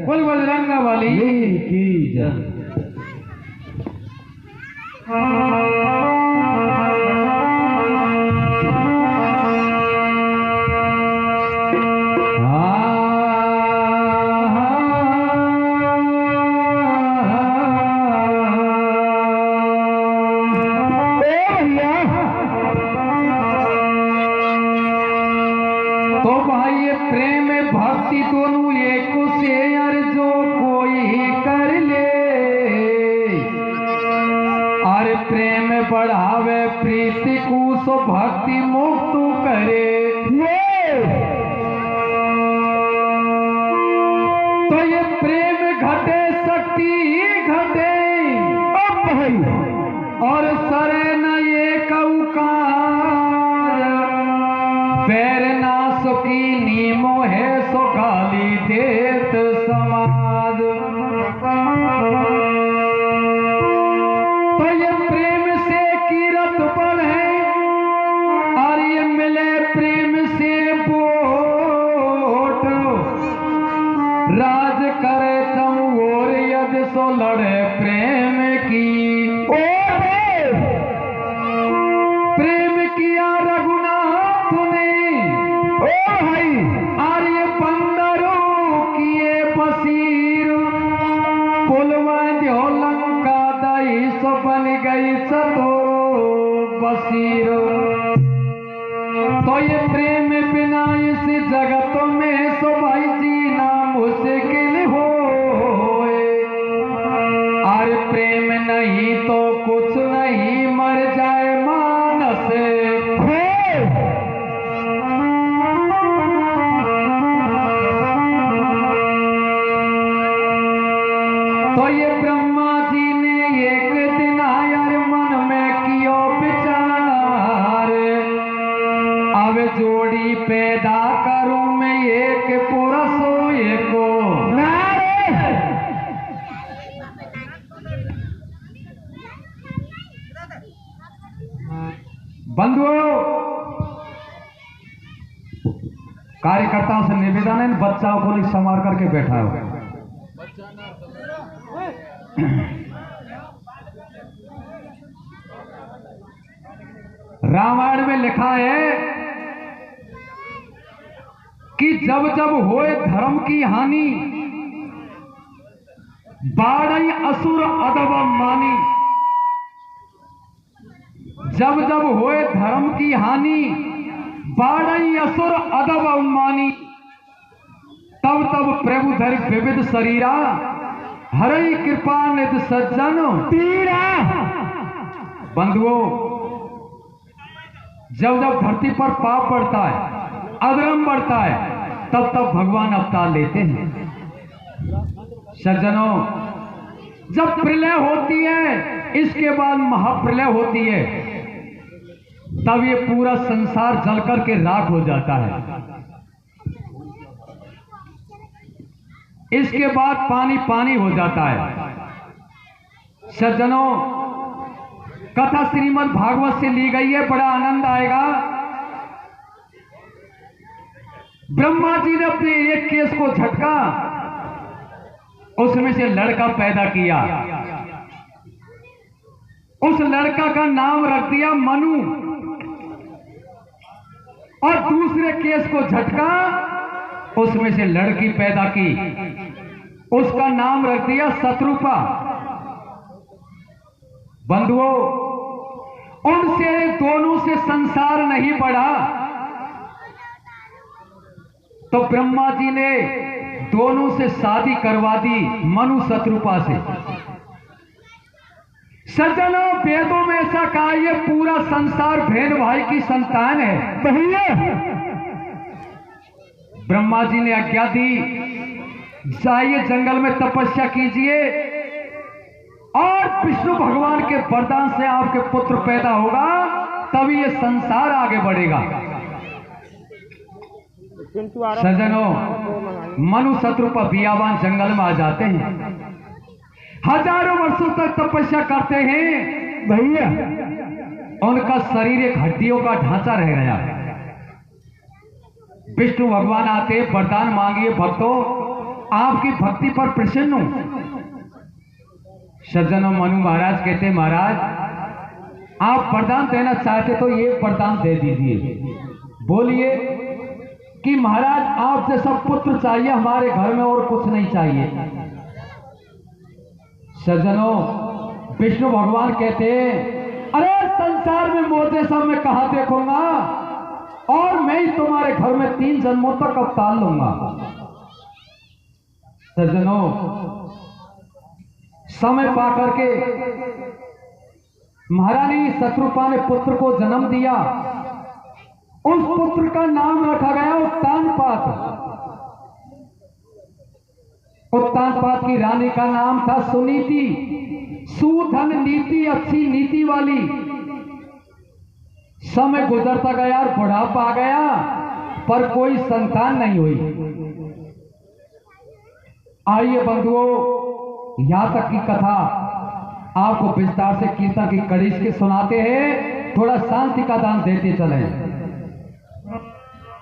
बोल बजरंगा वाली की जय। तो भाई ये प्रेम भक्ति दोनों एक से यार जो कोई कर ले, अरे प्रेम बढ़ावे प्रीति को सो भक्ति मुक्त करे। तो ये प्रेम घटे शक्ति घटे और सरे न ये कौकार पैर ना सुखी नीमो है सो गाली देत समाज। तो ये प्रेम से कीरत बढ़े और ये मिले प्रेम से वोट, राज करे चमोर यद सो लड़े प्रेम की। प्रेम किया रघुनाथ ने आर्य बंदरों किए बसीर, पुलवा जो लंका दई सो बन गई सतो बसीर। तो ये प्रेम बिना इस जगत में सो भाई जीना मुश्किल हो। और प्रेम नहीं तो कुछ नहीं मर जाए मानस। तो ये ब्रह्मा जी ने एक दिन आयर मन में कियो विचार, अब जोड़ी पैदा करूं मैं एक पुरुष एको। बंधुओं कार्यकर्ताओं से निवेदन है, बच्चाओं को नहीं संवार करके बैठा हो। रामायण में लिखा है कि जब जब होए धर्म की हानि, बाढ़ई असुर अदब मानी। जब जब होए धर्म की हानि, बाढ़ई असुर अदब मानी। तब तब प्रभु धर विविध शरीरा, हरई कृपा निध सज्जन पीड़ा। बंधुओं जब जब धरती पर पाप बढ़ता है, अधर्म बढ़ता है, तब तब भगवान अवतार लेते हैं। सज्जनों जब प्रलय होती है, इसके बाद महाप्रलय होती है, तब ये पूरा संसार जलकर के राख हो जाता है। इसके बाद पानी पानी हो जाता है। सज्जनों कथा श्रीमद् भागवत से ली गई है, बड़ा आनंद आएगा। ब्रह्मा जी ने अपने एक के को झटका, उसमें से लड़का पैदा किया। उस लड़का का नाम रख दिया मनु, और दूसरे केस को झटका, उसमें से लड़की पैदा की, उसका नाम रख दिया शत्रुपा। बंधुओं, उनसे दोनों से संसार नहीं बढ़ा, तो ब्रह्मा जी ने दोनों से शादी करवा दी, मनु शत्रुपा से। सज्जनों, वेदों में ऐसा कहा, ये पूरा संसार बहन भाई की संतान है। भैया, ब्रह्मा जी ने आज्ञा दी, जाइए जंगल में तपस्या कीजिए, और विष्णु भगवान के वरदान से आपके पुत्र पैदा होगा, तभी ये संसार आगे बढ़ेगा। सज्जनों, मनु शत्रुपा बियाबान जंगल में आ जाते हैं, हजारों वर्षों तक तपस्या करते हैं। भैया, उनका शरीर एक हड्डियों का ढांचा रह गया। विष्णु भगवान आते, वरदान मांगिए भक्तों, आपकी भक्ति पर प्रसन्न हूं। सज्जनों, मनु महाराज कहते, महाराज आप वरदान देना चाहते तो एक वरदान दे दीजिए। बोलिए कि महाराज आप जैसा पुत्र चाहिए हमारे घर में, और कुछ नहीं चाहिए। सज्जनों, विष्णु भगवान कहते, अरे संसार में मोजे सब मैं कहां देखूंगा, और मैं ही तुम्हारे घर में 3 जन्मों तक अवतार लूंगा। सज्जनों, समय पा करके महारानी शत्रुपा ने पुत्र को जन्म दिया। उस पुत्र का नाम रखा गया उत्तानपाद। उत्तानपाद की रानी का नाम था सुनीति। सुधन नीति, अच्छी नीति वाली। समय गुजरता गया और बुढ़ापा आ गया, पर कोई संतान नहीं हुई। आइए बंधुओं, यहां तक की कथा आपको विस्तार से कीर्तन की कड़ी के सुनाते हैं, थोड़ा शांति का दान देते चलें।